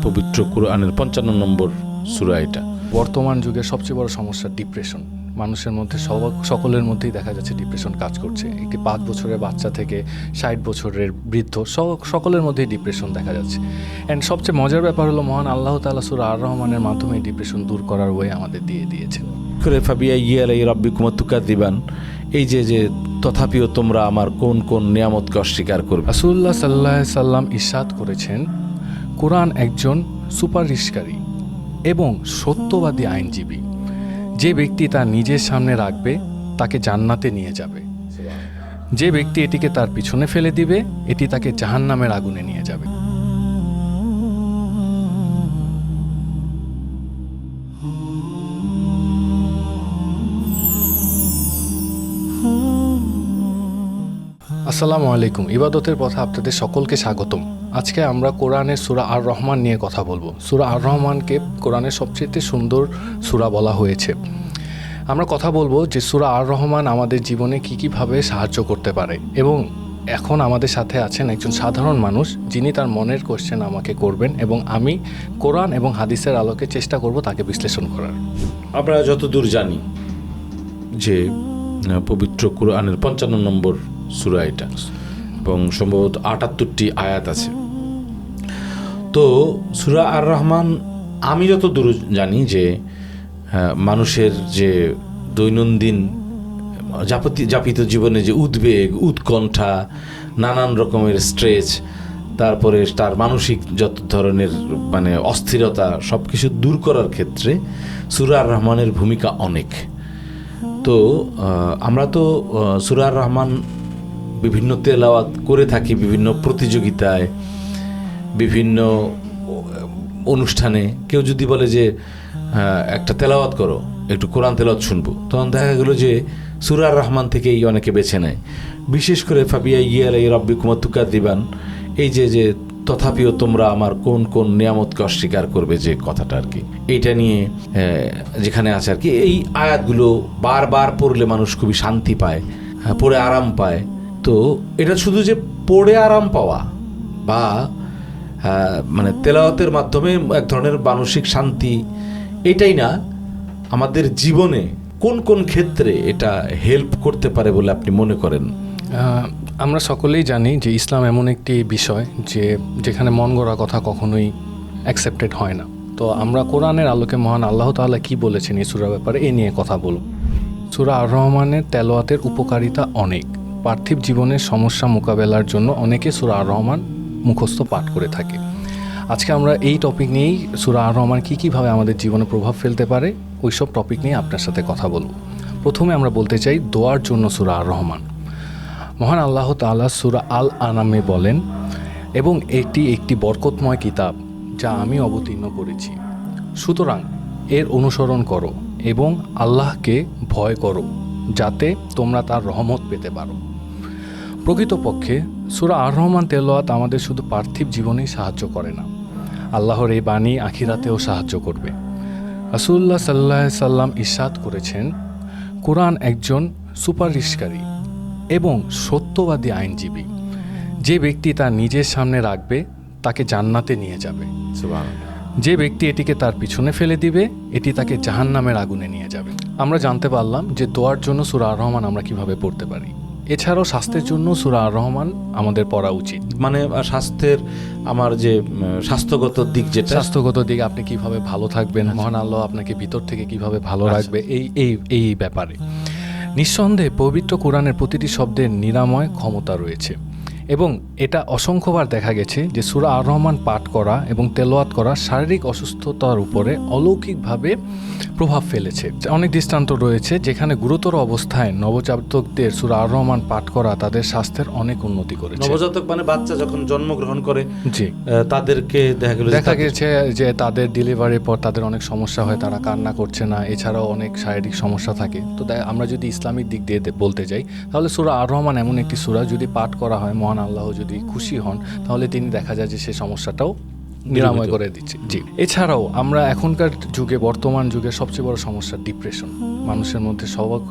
পবিত্র কুরআনের 55 নম্বর সূরা এটা। বর্তমান যুগের সবচেয়ে বড় সমস্যা ডিপ্রেশন। মানুষের মধ্যে সকলের মধ্যেই দেখা যাচ্ছে ডিপ্রেশন কাজ করছে। একটি 5 বছরের বাচ্চা থেকে 60 বছরের বৃদ্ধ সকলের মধ্যেই ডিপ্রেশন দেখা যাচ্ছে। অ্যান্ড সবচেয়ে মজার ব্যাপার হলো মহান আল্লাহ তাআলা সূরা আর রহমানের মাধ্যমে ডিপ্রেশন দূর করার ওয়ে আমাদের দিয়ে দিয়েছেন। করে ফাবিআইয়ি আলাই রাব্বিকুমা তুকাযিবান, এই যে তথাপিও তোমরা আমার কোন কোন নিয়ামতকে অস্বীকার করবে। রাসূলুল্লাহ সাল্লাল্লাহু আলাইহি সাল্লাম ইরশাদ করেছেন, কোরআন একজন সুপারিশকারী এবং সত্যবাদী আইনজীবী। যে ব্যক্তি তা নিজের সামনে রাখবে তাকে জান্নাতে নিয়ে যাবে। যে ব্যক্তি এটিকে তার পিছনে ফেলে দিবে এটি তাকে জাহান্নামের আগুনে নিয়ে যাবে। আসসালামু আলাইকুম। ইবাদতের পথে আপনাদের সকলকে স্বাগতম। আজকে আমরা কোরআনের সূরা আর রহমান নিয়ে কথা বলবো। সূরা আর রহমানকে কোরআনের সবচেয়ে সুন্দর সূরা বলা হয়েছে। আমরা কথা বলবো যে সূরা আর রহমান আমাদের জীবনে কীভাবে সাহায্য করতে পারে, এবং এখন আমাদের সাথে আছেন একজন সাধারণ মানুষ যিনি তার মনের কোশ্চেন আমাকে করবেন এবং আমি কোরআন এবং হাদিসের আলোকে চেষ্টা করব তাকে বিশ্লেষণ করার। আমরা যতদূর জানি যে পবিত্র কুরআনের 55 নম্বর সূরা এটা, এবং সম্ভবত 78টি আয়াত আছে। তো সূরা আর রহমান আমি যতদূর জানি যে মানুষের যে দৈনন্দিন যাপিত জীবনে যে উদ্বেগ, উৎকণ্ঠা, নানান রকমের স্ট্রেস, তারপরে তার মানসিক যত ধরনের অস্থিরতা, সব কিছু দূর করার ক্ষেত্রে সূরা আর রহমানের ভূমিকা অনেক। তো আমরা তো সূরা আর রহমান বিভিন্ন তেলাওয়াত করে থাকি, বিভিন্ন প্রতিযোগিতায়, বিভিন্ন অনুষ্ঠানে। কেউ যদি বলে যে একটা তেলাওয়াত করো, একটু কোরআন তেলাওয়াত শুনবো, তখন দেখা গেল যে সূরা আর রহমান থেকেই অনেকে বেছে নেয়। বিশেষ করে ফাবিআইয়ি আলাই রাব্বিকুমা তুকাযিবান, এই যে তথাপিও তোমরা আমার কোন কোন নিয়ামতকে অস্বীকার করবে, যে কথাটা আর কি, এইটা নিয়ে যেখানে আছে আর কি। এই আয়াতগুলো বারবার পড়লে মানুষ খুবই শান্তি পায়, পড়ে আরাম পায়। তো এটা শুধু যে পড়ে আরাম পাওয়া বা তেলাওয়াতের মাধ্যমে এক ধরনের মানসিক শান্তি, এটাই না, আমাদের জীবনে কোন কোন ক্ষেত্রে এটা হেল্প করতে পারে বলে আপনি মনে করেন? আমরা সকলেই জানি যে ইসলাম এমন একটি বিষয় যেখানে মন গড়া কথা কখনোই অ্যাকসেপ্টেড হয় না। তো আমরা কোরআনের আলোকে মহান আল্লাহ তাআলা কি বলেছেন এই সূরার ব্যাপারে এ নিয়ে কথা বলব। সূরা আর রহমানের তেলাওয়াতের উপকারিতা অনেক। পার্থিব জীবনের সমস্যা মোকাবেলার জন্য অনেকে সূরা আর রহমান মুখস্থ পাঠ করে থাকে। আজকে আমরা এই টপিক নিয়েই সূরা আর রহমান কীভাবে আমাদের জীবনে প্রভাব ফেলতে পারে ওইসব টপিক নিয়ে আপনার সাথে কথা বলব। প্রথমে আমরা বলতে চাই দোয়ার জন্য সূরা আর রহমান। মহান আল্লাহ তাআলা সূরা আল আনামে বলেন, এবং এটি একটি বরকতময় কিতাব যা আমি অবতীর্ণ করেছি, সুতরাং এর অনুসরণ করো এবং আল্লাহকে ভয় করো যাতে তোমরা তার রহমত পেতে পারো। প্রকৃতপক্ষে সূরা আর রহমান তেলাওয়াত আমাদের শুধু পার্থিব জীবনেই সাহায্য করে না, আল্লাহর এই বাণী আখিরাতেও সাহায্য করবে। রাসূলুল্লাহ সাল্লাল্লাহু আলাইহি সাল্লাম ইরশাদ করেছেন, কোরআন একজন সুপারিশকারী এবং সত্যবাদী আইনজীবী। যে ব্যক্তি তা নিজের সামনে রাখবে তাকে জান্নাতে নিয়ে যাবে। যে ব্যক্তি এটিকে তার পিছনে ফেলে দিবে এটি তাকে জাহান্নামের আগুনে নিয়ে যাবে। আমরা জানতে পারলাম যে দোয়ার জন্য সূরা আর রহমান আমরা কিভাবে পড়তে পারি। এছাড়াও স্বাস্থ্যের জন্য সূরা আর রহমান আমাদের পড়া উচিত। স্বাস্থ্যের আমার যে স্বাস্থ্যগত দিক, যেটা স্বাস্থ্যগত দিক, আপনি কিভাবে ভালো থাকবেন, মহান আল্লাহ আপনাকে ভিতর থেকে কিভাবে ভালো রাখবে, এই ব্যাপারে নিঃসন্দেহে পবিত্র কোরআনের প্রতিটি শব্দের নিরাময় ক্ষমতা রয়েছে, এবং এটা অসংখ্যবার দেখা গেছে যে সূরা আর রহমান পাঠ করা এবং তেলাওয়াত করা শারীরিক অসুস্থতার উপরে অলৌকিকভাবে প্রভাব ফেলেছে। অনেক দৃষ্টান্ত রয়েছে যেখানে গুরুতর অবস্থায় নবজাতকদের সূরা আর রহমান পাঠ করা তাদের স্বাস্থ্যের অনেক উন্নতি করেছে। নবজাতক বাচ্চা যখন জন্মগ্রহণ করে, জি, তাদেরকে দেখা গেছে যে তাদের ডেলিভারির পর তাদের অনেক সমস্যা হয়, তারা কান্না করছে না, এছাড়াও অনেক শারীরিক সমস্যা থাকে। তো আমরা যদি ইসলামিক দিক দিয়ে বলতে যাই, তাহলে সূরা আর রহমান এমন একটি সূরা যদি পাঠ করা হয়, মহান আল্লাহ যদি খুশি হন, তাহলে তিনি দেখা যায় যে সে সমস্যাটাও নিরাময় করে দিচ্ছে। জি, এছাড়াও আমরা এখনকার যুগে, বর্তমান যুগে সবচেয়ে বড় সমস্যা ডিপ্রেশন। মানুষের মধ্যে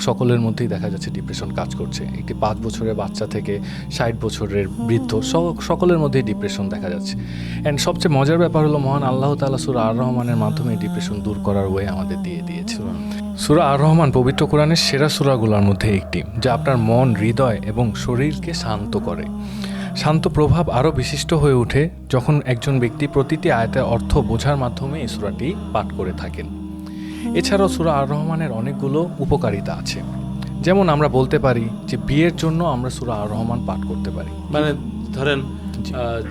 সকলের মধ্যেই দেখা যাচ্ছে ডিপ্রেশন কাজ করছে। একটি 5 বছরের বাচ্চা থেকে 60 বছরের বৃদ্ধ সকলের মধ্যেই ডিপ্রেশন দেখা যাচ্ছে। অ্যান্ড সবচেয়ে মজার ব্যাপার হলো মহান আল্লাহ তাআলা সূরা আর রহমানের মাধ্যমে ডিপ্রেশন দূর করার ওয়ে আমাদের দিয়ে দিয়েছে। সূরা আর রহমান পবিত্র কোরআনের সেরা সূরাগুলোর মধ্যে একটি, যা আপনার মন, হৃদয় এবং শরীরকে শান্ত করে। শান্ত প্রভাব আরও বিশিষ্ট হয়ে ওঠে যখন একজন ব্যক্তি প্রতিটি আয়াতের অর্থ বোঝার মাধ্যমে এই সূরাটি পাঠ করে থাকেন। এছাড়াও সূরা আর রহমানের অনেকগুলো উপকারিতা আছে। যেমন আমরা বলতে পারি যে বিয়ের জন্য আমরা সূরা আর রহমান পাঠ করতে পারি। মানে ধরেন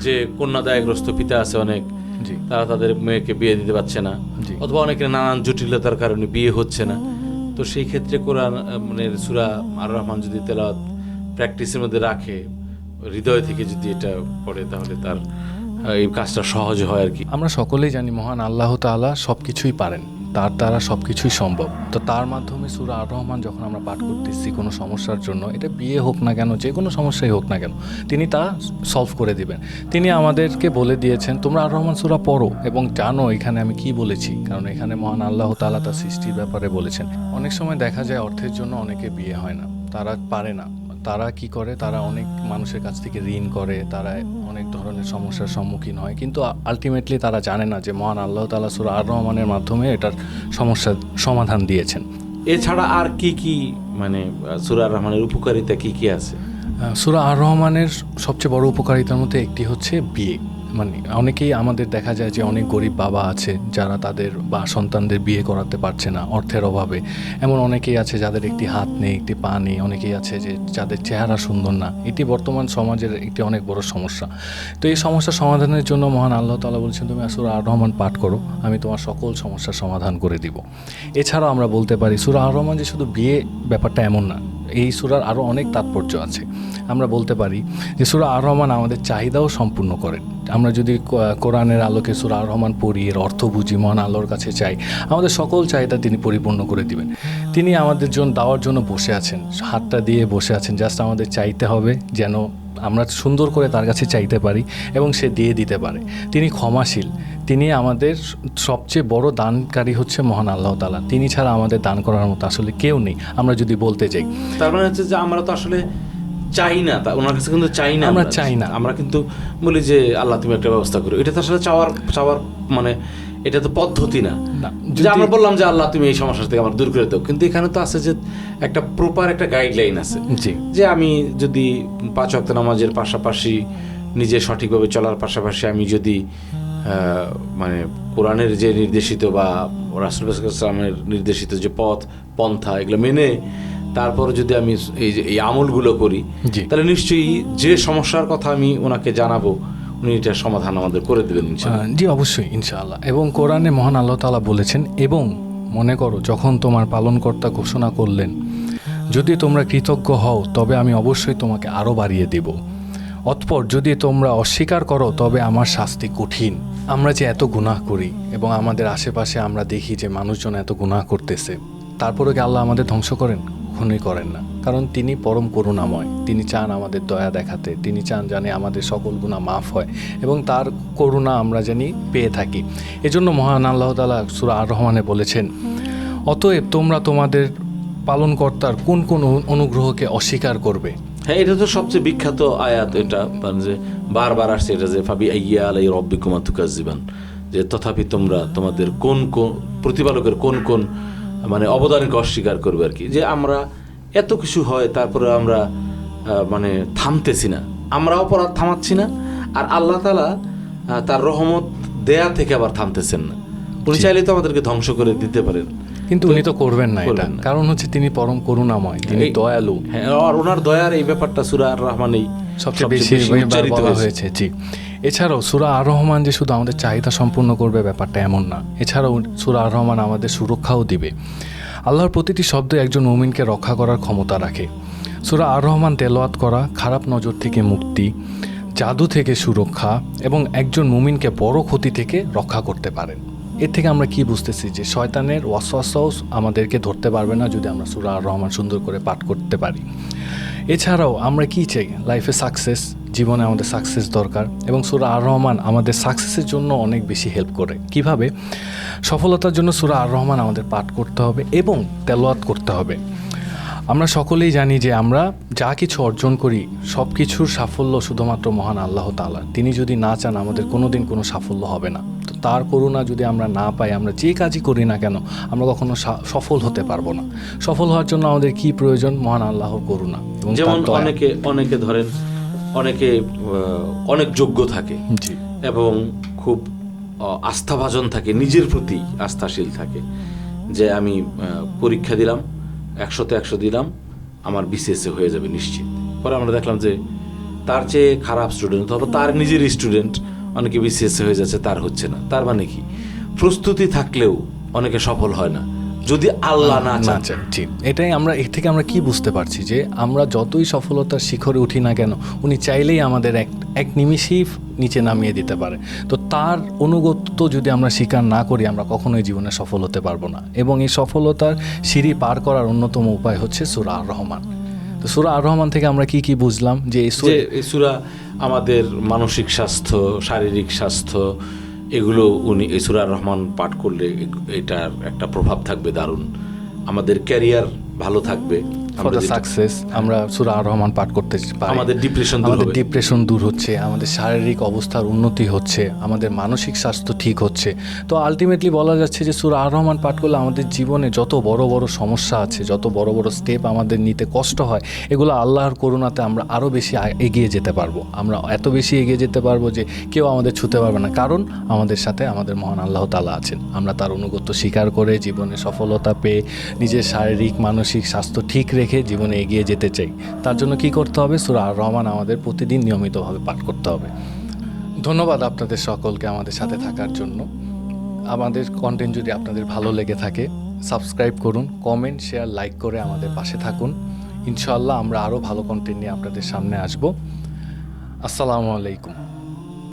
যে কন্যাদায়গ্রস্ত পিতা আছে অনেক, জি, তারা তাদের মেয়েকে বিয়ে দিতে পারছে না, জি, অথবা অনেকের নানান জটিলতার কারণে বিয়ে হচ্ছে না। তো সেই ক্ষেত্রে কোরআন মানে সূরা আর রহমান যদি তেলাওয়াত প্র্যাকটিসের মধ্যে রাখে, হৃদয় থেকে যদি এটা পড়ে, তাহলে তার এই কাজটা সহজ হয় আর কি। আমরা সকলেই জানি মহান আল্লাহ তাআলা সব কিছুই পারেন, তার দ্বারা সব কিছুই সম্ভব। তো তার মাধ্যমে সূরা আর রহমান যখন আমরা পাঠ করতেছি কোনো সমস্যার জন্য, এটা বিয়ে হোক না কেন, যে কোনো সমস্যাই হোক না কেন, তিনি তা সলভ করে দিবেন। তিনি আমাদেরকে বলে দিয়েছেন তোমরা আর রহমান সূরা পড়ো এবং জানো এখানে আমি কি বলেছি, কারণ এখানে মহান আল্লাহ তাআলা তার সৃষ্টির ব্যাপারে বলেছেন। অনেক সময় দেখা যায় অর্থের জন্য অনেকে বিয়ে হয় না, তারা পারে না। তারা কি করে, তারা অনেক মানুষের কাছ থেকে ঋণ করে, তারা অনেক ধরনের সমস্যার সম্মুখীন হয়, কিন্তু আলটিমেটলি তারা জানে না যে মহান আল্লাহ তাআলা সূরা আর রহমানের মাধ্যমে এটার সমস্যার সমাধান দিয়েছেন। এছাড়া আর কি কি মানে সূরা আর রহমানের উপকারিতা কি কি আছে? সূরা আর রহমানের সবচেয়ে বড় উপকারিতার মধ্যে একটি হচ্ছে বিয়ে। মানে অনেকেই আমাদের দেখা যায় যে অনেক গরিব বাবা আছে যারা তাদের বা সন্তানদের বিয়ে করাতে পারছে না অর্থের অভাবে। এমন অনেকেই আছে যাদের একটি হাত নেই, একটি পা নেই, অনেকেই আছে যে যাদের চেহারা সুন্দর না। এটি বর্তমান সমাজের একটি অনেক বড় সমস্যা। তো এই সমস্যার সমাধানের জন্য মহান আল্লাহ তাআলা বলছেন তুমি সূরা আর রহমান পাঠ করো, আমি তোমার সকল সমস্যার সমাধান করে দিব। এছাড়াও আমরা বলতে পারি সূরা আর রহমান যে শুধু বিয়ে ব্যাপারটা এমন না, এই সূরার আরও অনেক তাৎপর্য আছে। আমরা বলতে পারি যে সূরা আর রহমান আমাদের চাহিদাও সম্পূর্ণ করেন। আমরা যদি কোরআনের আলোকে সূরা আর রহমান পড়ি, এর অর্থ বুঝি, মহান আল্লাহর কাছে চাই, আমাদের সকল চাহিদা তিনি পরিপূর্ণ করে দিবেন। তিনি আমাদের জন্য দেওয়ার জন্য বসে আছেন, হাতটা দিয়ে বসে আছেন। জাস্ট আমাদের চাইতে হবে যেন আমরা সুন্দর করে তার কাছে চাইতে পারি এবং সে দিয়ে দিতে পারে। তিনি ক্ষমাশীল, তিনি আমাদের সবচেয়ে বড় দানকারী হচ্ছে মহান আল্লাহ তাআলা। তিনি ছাড়া আমাদের দান করার মতো আসলে কেউ নেই, আমরা যদি বলতে যাই। তার মানে হচ্ছে যে আমরা তো আসলে চাই না, তা ওনার কাছে কিন্তু চাই না, আমরা চাই না, আমরা কিন্তু বলি যে আল্লাহ তুমি একটা ব্যবস্থা করো। এটা তো আসলে চাওয়ার মানে এটা তো পদ্ধতি না। যে আমরা বললাম যে আল্লাহ তুমি এই সমস্যা থেকে আমার দূর করে দাও, কিন্তু এখানে তো আছে যে একটা প্রপার একটা গাইডলাইন আছে, জি, যে আমি যদি 5 ওয়াক্ত নামাজের পাশাপাশি নিজে সঠিকভাবে চলার পাশাপাশি আমি যদি মানে কোরআনের যে নির্দেশিত বা রাসূল সাল্লাল্লাহু আলাইহি ওয়াসাল্লামের নির্দেশিত যে পথ পন্থা এগুলো মেনে তারপর যদি আমি এই আমলগুলো করি, তাহলে নিশ্চয়ই যে সমস্যার কথা আমি ওনাকে জানাবো উনি এটার সমাধান আমাদের করে দেবেন ইনশাআল্লাহ। জি অবশ্যই ইনশাআল্লাহ। এবং কোরআনে মহান আল্লাহ তাআলা বলেছেন, এবং মনে করো যখন তোমার পালনকর্তা ঘোষণা করলেন যদি তোমরা কৃতজ্ঞ হও তবে আমি অবশ্যই তোমাকে আরও বাড়িয়ে দেব, অতঃপর যদি তোমরা অস্বীকার করো তবে আমার শাস্তি কঠিন। আমরা যে এত গুনাহ করি এবং আমাদের আশেপাশে আমরা দেখি যে মানুষজন এত গুনাহ করতেছে, তারপরে কি আল্লাহ আমাদের ধ্বংস করেন? কখনোই করেন না, কারণ তিনি পরম করুণাময়। তিনি চান আমাদের দয়া দেখাতে, তিনি চান জানে আমাদের সকল গুনাহ মাফ হয় এবং তার করুণা আমরা জানি পেয়ে থাকি। এজন্য মহান আল্লাহ তাআলা সূরা আর রহমানে বলেছেন, অতএব তোমরা তোমাদের পালনকর্তার কোন কোন অনুগ্রহকে অস্বীকার করবে। হ্যাঁ, এটা তো সবচেয়ে বিখ্যাত আয়াত, এটা মানে যে বারবার আসছে এটা যে ফাবি আইয়া আলাই রব্বিকুমা তুকাজ্জিবান, যে তথাপি তোমরা তোমাদের কোন কোন প্রতিপালকের কোন কোন মানে অবদানকে অস্বীকার করবে আর কি। যে আমরা এত কিছু হয় তারপরে আমরা মানে থামতেছি না, আমরা অপরাধ থামাচ্ছি না, আর আল্লাহ তাআলা তার রহমত দেয়া থেকে আবার থামতেছেন না। উনি চাইলে তো আমাদেরকে ধ্বংস করে দিতে পারেন, কিন্তু উনি তো করবেন না এটা, কারণ হচ্ছে তিনি পরম করুণাময়, তিনি দয়ালু। হ্যাঁ, আর ওনার দয়ার এই ব্যাপারটা সূরা আর রহমানেই সবচেয়ে বেশি বলা হয়েছে। জি, এছাড়াও সূরা আর রহমান যে শুধু আমাদের চাহিদা সম্পূর্ণ করবে ব্যাপারটা এমন না, এছাড়াও সূরা আর রহমান আমাদের সুরক্ষাও দিবে। আল্লাহর প্রতিটি শব্দ একজন মুমিনকে রক্ষা করার ক্ষমতা রাখে। সূরা আর রহমান তেলাওয়াত করা খারাপ নজর থেকে মুক্তি, জাদু থেকে সুরক্ষা এবং একজন মুমিনকে বড় ক্ষতি থেকে রক্ষা করতে পারেন। এর থেকে আমরা কি বুঝতেছি যে শয়তানের ওয়াসওয়াসাও আমাদেরকে ধরতে পারবে না যদি আমরা সূরা আর রহমান সুন্দর করে পাঠ করতে পারি। এছাড়াও আমরা কি চাই? লাইফে সাকসেস, জীবনে আমাদের সাকসেস দরকার এবং সূরা আর রহমান আমাদের সাকসেসের জন্য অনেক বেশি হেল্প করে। কিভাবে? সফলতার জন্য সূরা আর রহমান আমাদের পাঠ করতে হবে এবং তেলাওয়াত করতে হবে। আমরা সকলেই জানি যে আমরা যা কিছু অর্জন করি সব কিছুর সাফল্য শুধুমাত্র মহান আল্লাহ তাআলা। তিনি যদি না চান আমাদের কোনো দিন কোনো সাফল্য হবে না। তো তার করুণা যদি আমরা না পাই, আমরা যে কাজই করি না কেন আমরা কখনো সফল হতে পারবো না। সফল হওয়ার জন্য আমাদের কি প্রয়োজন? মহান আল্লাহর করুণা এবং তার যেমন দয়া। অনেকে ধরেন অনেকে অনেক যোগ্য থাকে জি, এবং খুব আস্থাভাজন থাকে, নিজের প্রতি আস্থাশীল থাকে, যে আমি পরীক্ষা দিলাম 100-তে 100 দিলাম, আমার বিসিএসে হয়ে যাবে নিশ্চিত। পরে আমরা দেখলাম যে তার চেয়ে খারাপ স্টুডেন্ট অথবা তার নিজের স্টুডেন্ট অনেকে বিসিএসে হয়ে যাচ্ছে, তার হচ্ছে না। তার মানে কি? প্রস্তুতি থাকলেও অনেকে সফল হয় না যদি আল্লাহ না চান। জি, এটাই আমরা এর থেকে আমরা কি বুঝতে পারছি যে আমরা যতই সফলতার শিখরে উঠি না কেন উনি চাইলেই আমাদের এক নিমিষেই নিচে নামিয়ে দিতে পারে। তো তার অনুগত্য যদি আমরা স্বীকার না করি আমরা কখনোই জীবনে সফল হতে পারবো না। এবং এই সফলতার সিঁড়ি পার করার অন্যতম উপায় হচ্ছে সূরা আর রহমান। তো সূরা আর রহমান থেকে আমরা কি বুঝলাম? যে এই সূরা আমাদের মানসিক স্বাস্থ্য, শারীরিক স্বাস্থ্য, এগুলো উনি এই সূরা আর রহমান পাঠ করলে এটার একটা প্রভাব থাকবে দারুণ। আমাদের ক্যারিয়ার ভালো থাকবে, ফর দ্য সাকসেস আমরা সূরা আর রহমান পাঠ করতে পারি। আমাদের ডিপ্রেশন দূর হচ্ছে, আমাদের শারীরিক অবস্থার উন্নতি হচ্ছে, আমাদের মানসিক স্বাস্থ্য ঠিক হচ্ছে। তো আলটিমেটলি বলা যাচ্ছে যে সূরা আর রহমান পাঠ করলে আমাদের জীবনে যত বড় বড় সমস্যা আছে, যত বড় বড় স্টেপ আমাদের নিতে কষ্ট হয়, এগুলো আল্লাহর করুণাতে আমরা আরও বেশি এগিয়ে যেতে পারবো। আমরা এত বেশি এগিয়ে যেতে পারবো যে কেউ আমাদের ছুতে পারবে না, কারণ আমাদের সাথে আমাদের মহান আল্লাহ তাআলা আছেন। আমরা তার অনুগত্য স্বীকার করে জীবনে সফলতা পেয়ে নিজের শারীরিক মানসিক স্বাস্থ্য ঠিক রেখে জীবনে এগিয়ে যেতে চাই। তার জন্য কি করতে হবে? সূরা আর রহমান আমাদের প্রতিদিন নিয়মিতভাবে পাঠ করতে হবে। ধন্যবাদ আপনাদের সকলকে আমাদের সাথে থাকার জন্য। আমাদের কন্টেন্ট যদি আপনাদের ভালো লেগে থাকে সাবস্ক্রাইব করুন, কমেন্ট, শেয়ার, লাইক করে আমাদের পাশে থাকুন। ইনশাআল্লাহ আমরা আরও ভালো কন্টেন্ট নিয়ে আপনাদের সামনে আসব। আসসালামু আলাইকুম।